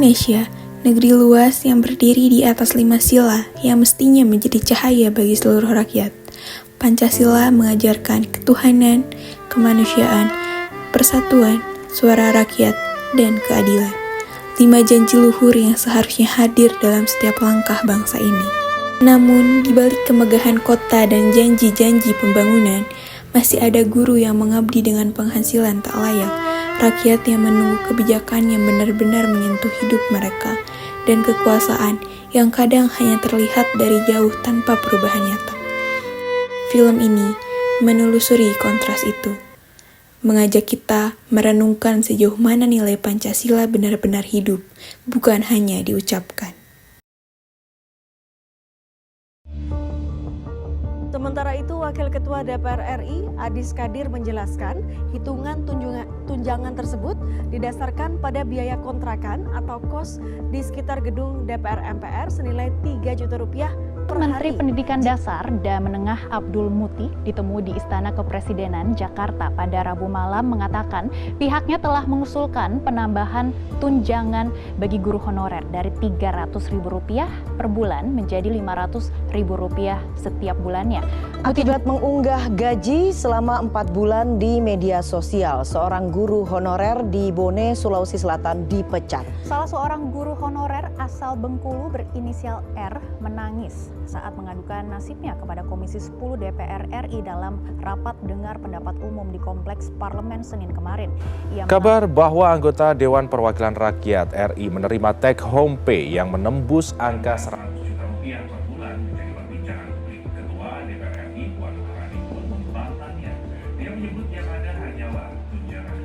Indonesia, negeri luas yang berdiri di atas 5 sila yang mestinya menjadi cahaya bagi seluruh rakyat. Pancasila mengajarkan ketuhanan, kemanusiaan, persatuan, suara rakyat, dan keadilan. 5 janji luhur yang seharusnya hadir dalam setiap langkah bangsa ini. Namun, di balik kemegahan kota dan janji-janji pembangunan, masih ada guru yang mengabdi dengan penghasilan tak layak, rakyat yang menunggu kebijakan yang benar-benar menyentuh hidup mereka, dan kekuasaan yang kadang hanya terlihat dari jauh tanpa perubahan nyata. Film ini menelusuri kontras itu, mengajak kita merenungkan sejauh mana nilai Pancasila benar-benar hidup, bukan hanya diucapkan. Sementara itu, Wakil Ketua DPR RI, Adis Kadir menjelaskan, hitungan tunjangan tersebut didasarkan pada biaya kontrakan atau kos di sekitar gedung DPR MPR senilai Rp3 juta per Menteri hari. Pendidikan Dasar dan Menengah Abdul Muti ditemui di Istana Kepresidenan Jakarta pada Rabu malam mengatakan pihaknya telah mengusulkan penambahan tunjangan bagi guru honorer dari Rp300.000 per bulan menjadi Rp500.000 setiap bulannya. Akibat mengunggah gaji selama 4 bulan di media sosial, seorang guru honorer di Bone, Sulawesi Selatan dipecat. Salah seorang guru honorer asal Bengkulu berinisial R menangis saat mengadukan nasibnya kepada Komisi 10 DPR RI dalam rapat dengar pendapat umum di Kompleks Parlemen Senin kemarin. Kabar bahwa anggota Dewan Perwakilan Rakyat RI menerima take home pay yang menembus angka Rp100 juta per bulan menjadi perbincangan publik. Ketua DPR RI Puan Maharani pun membantahnya. Dia menyebut yang ada hanyalah tunjangan.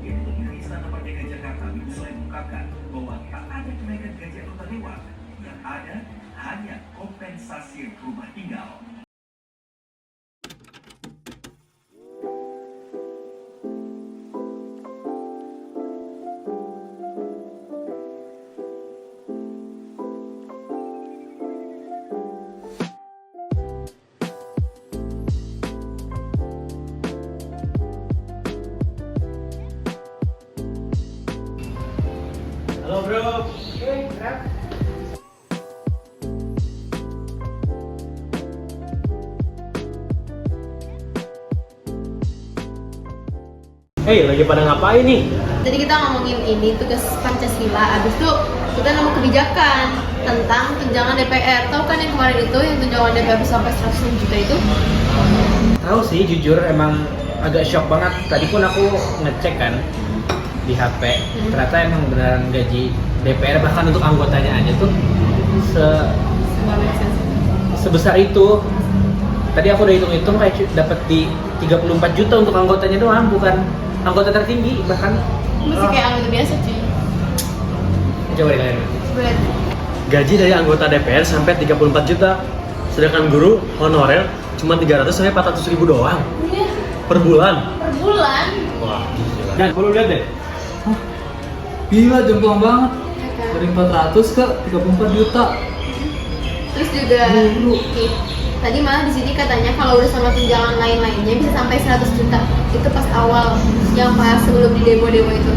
Yang Ketua Istana Merdeka Jakarta Minggu sore mengungkapkan bahwa tak ada kenaikan gaji anggota dewan, yang ada hanya kompensasi rumah tinggal. Halo bro. Hey, lagi pada ngapain nih? Jadi kita ngomongin ini tugas Pancasila, abis itu kita nemu kebijakan tentang tunjangan DPR. Tahu kan yang kemarin itu yang tunjangan DPR sampai 100 juta itu? Tahu sih, jujur emang agak shock banget. Tadi pun aku ngecek kan di HP, ternyata emang beneran gaji DPR bahkan untuk anggotanya aja tuh sebesar itu. Tadi aku udah hitung-hitung kayak dapat di 34 juta untuk anggotanya doang, bukan anggota tertinggi bahkan. Masih kayak anggota biasa cuy. Coba deh kalian. Gaji dari anggota DPR sampai 34 juta, sedangkan guru honorer cuma 300 sampai 400 ribu doang Iya, per bulan. per bulan. Wah, gila. Dan kalau lihat deh, gila jomplang banget. Dari 400 ke 34 juta. Terus juga nih, tadi malah di sini katanya kalau udah sama tunjangan lain-lainnya bisa sampai 100 juta. Itu pas awal, yang pas sebelum di demo-demo itu.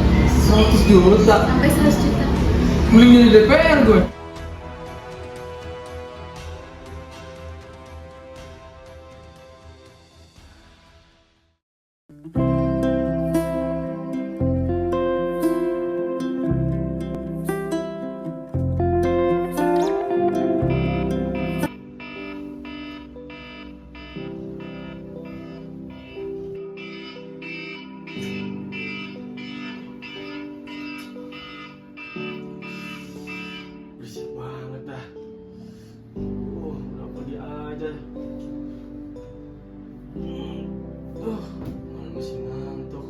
100 juta. Sampai 100 juta. Mending jadi DPR gue. Berisik banget dah. Udah pergi aja. Masih ngantuk.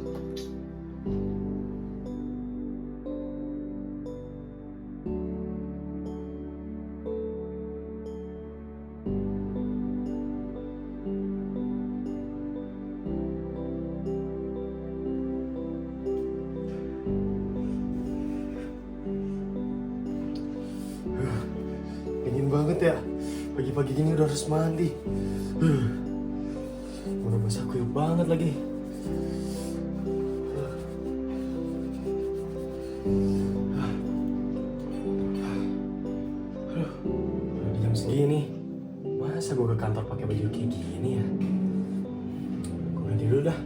Dingin banget ya. Pagi-pagi gini udah harus mandi. Udah basah kuyup banget lagi. gue ke kantor pakai baju kayak gini ya? Gue ganti dulu dah.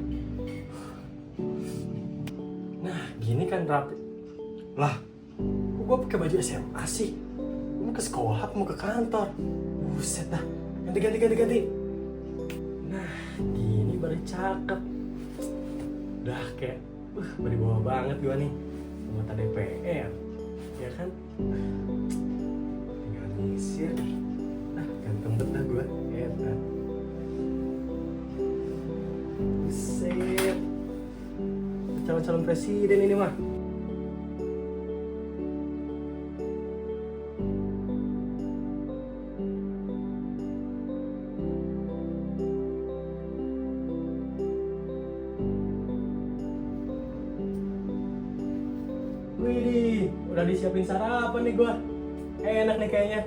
Nah, gini kan rapi. Lah, kok gue pakai baju SMA sih? Mau ke sekolah apa mau ke kantor? Buset dah. Ganti. Nah, gini baru cakep. Udah kayak, berwibawa banget gue nih. Anggota DPR, ya kan? Tinggal nyisir. Nah, ganteng banget dah gue. Enak. Buset. Calon-calon presiden ini mah. Wih, udah disiapin sarapan nih gua. Enak nih kayaknya.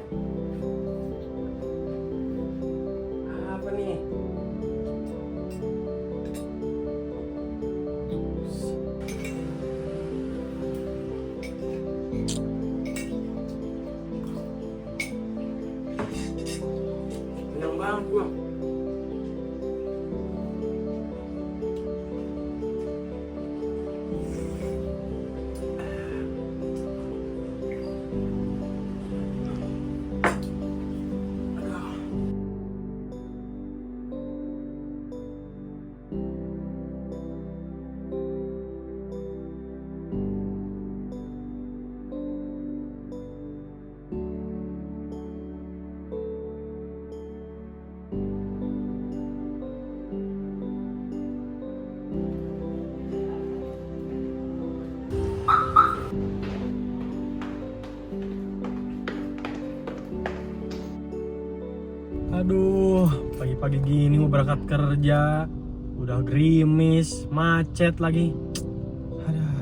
Apa nih? Kenyang banget gua. Aduh, pagi-pagi gini mau berangkat kerja, udah gerimis, macet lagi. Aduh.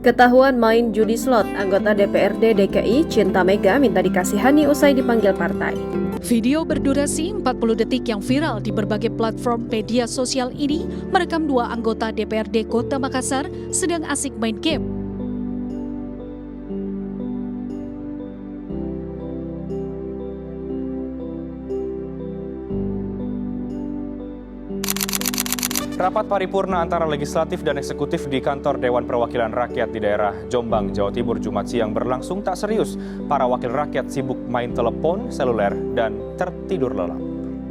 Ketahuan main judi slot, anggota DPRD DKI Cinta Mega minta dikasihani usai dipanggil partai. Video berdurasi 40 detik yang viral di berbagai platform media sosial ini merekam dua anggota DPRD Kota Makassar sedang asik main game. Rapat paripurna antara legislatif dan eksekutif di kantor Dewan Perwakilan Rakyat di daerah Jombang, Jawa Timur Jumat siang berlangsung tak serius. Para wakil rakyat sibuk main telepon seluler dan tertidur lelap.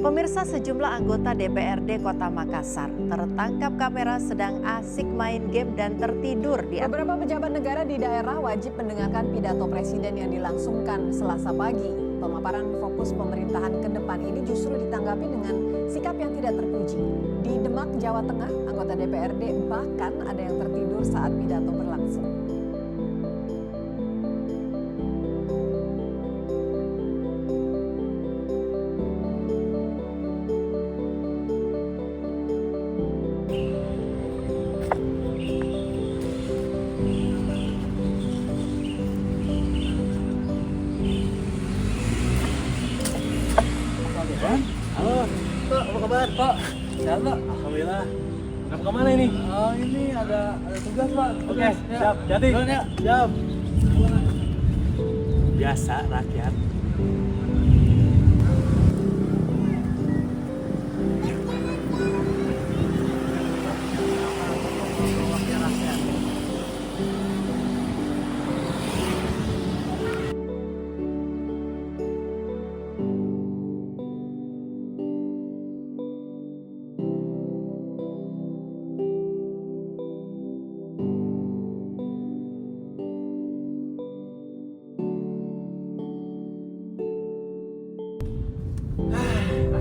Pemirsa, sejumlah anggota DPRD Kota Makassar tertangkap kamera sedang asik main game dan tertidur di atas. Beberapa pejabat negara di daerah wajib mendengarkan pidato presiden yang dilangsungkan Selasa pagi. Pemaparan fokus pemerintahan ke depan ini justru ditanggapi dengan sikap yang tidak terpuji. Di Demak, Jawa Tengah, anggota DPRD bahkan ada yang tertidur saat pidato berlangsung. Halo, Pak, apa kabar? Pak, sehat Pak? Alhamdulillah. Kenapa kemana ini? Oh, ini ada tugas Pak. Oke, siap. Jadi, Duluan ya. siap. biasa rakyat.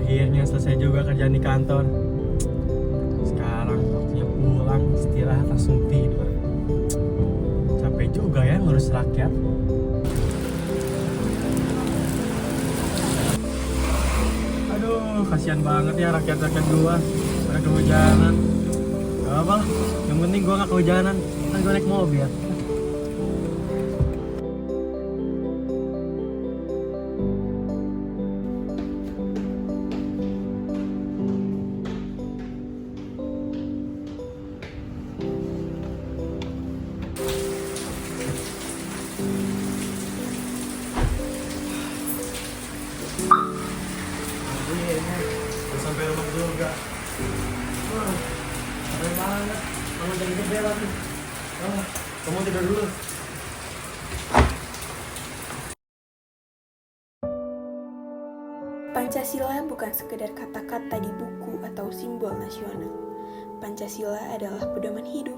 Akhirnya selesai juga kerjaan di kantor. Sekarang waktunya pulang, istirahat, langsung tidur. Capek juga ya ngurus rakyat. Aduh, kasihan banget ya rakyat-rakyat gua pada kehujanan. Gak apa lah, yang penting gua gak kehujanan, kan gua naik mobil. Udah sampai rumah juga. Wah, capek banget. Kamu jadi gede lagi. Kamu tidur dulu. Pancasila bukan sekedar kata-kata di buku atau simbol nasional. Pancasila adalah pedoman hidup,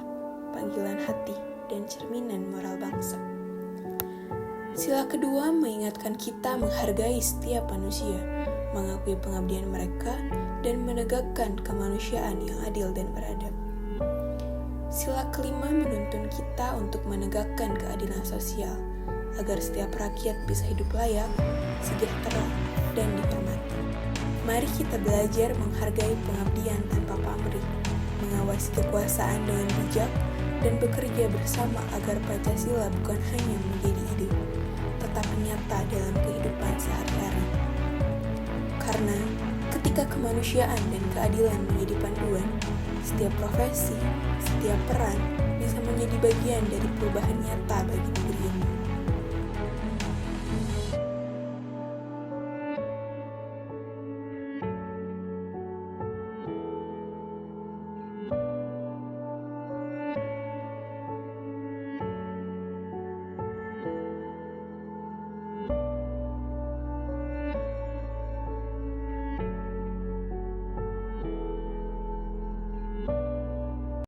panggilan hati, dan cerminan moral bangsa. Sila kedua mengingatkan kita menghargai setiap manusia, mengakui pengabdian mereka, dan menegakkan kemanusiaan yang adil dan beradab. Sila kelima menuntun kita untuk menegakkan keadilan sosial, agar setiap rakyat bisa hidup layak, sejahtera, dan dihormati. Mari kita belajar menghargai pengabdian tanpa pamrih, mengawasi kekuasaan dengan bijak, dan bekerja bersama agar Pancasila bukan hanya menjadi ide, tetapi nyata dalam kehidupan sehari-hari. Karena ketika kemanusiaan dan keadilan menjadi panduan, setiap profesi, setiap peran bisa menjadi bagian dari perubahan nyata bagi negeri ini.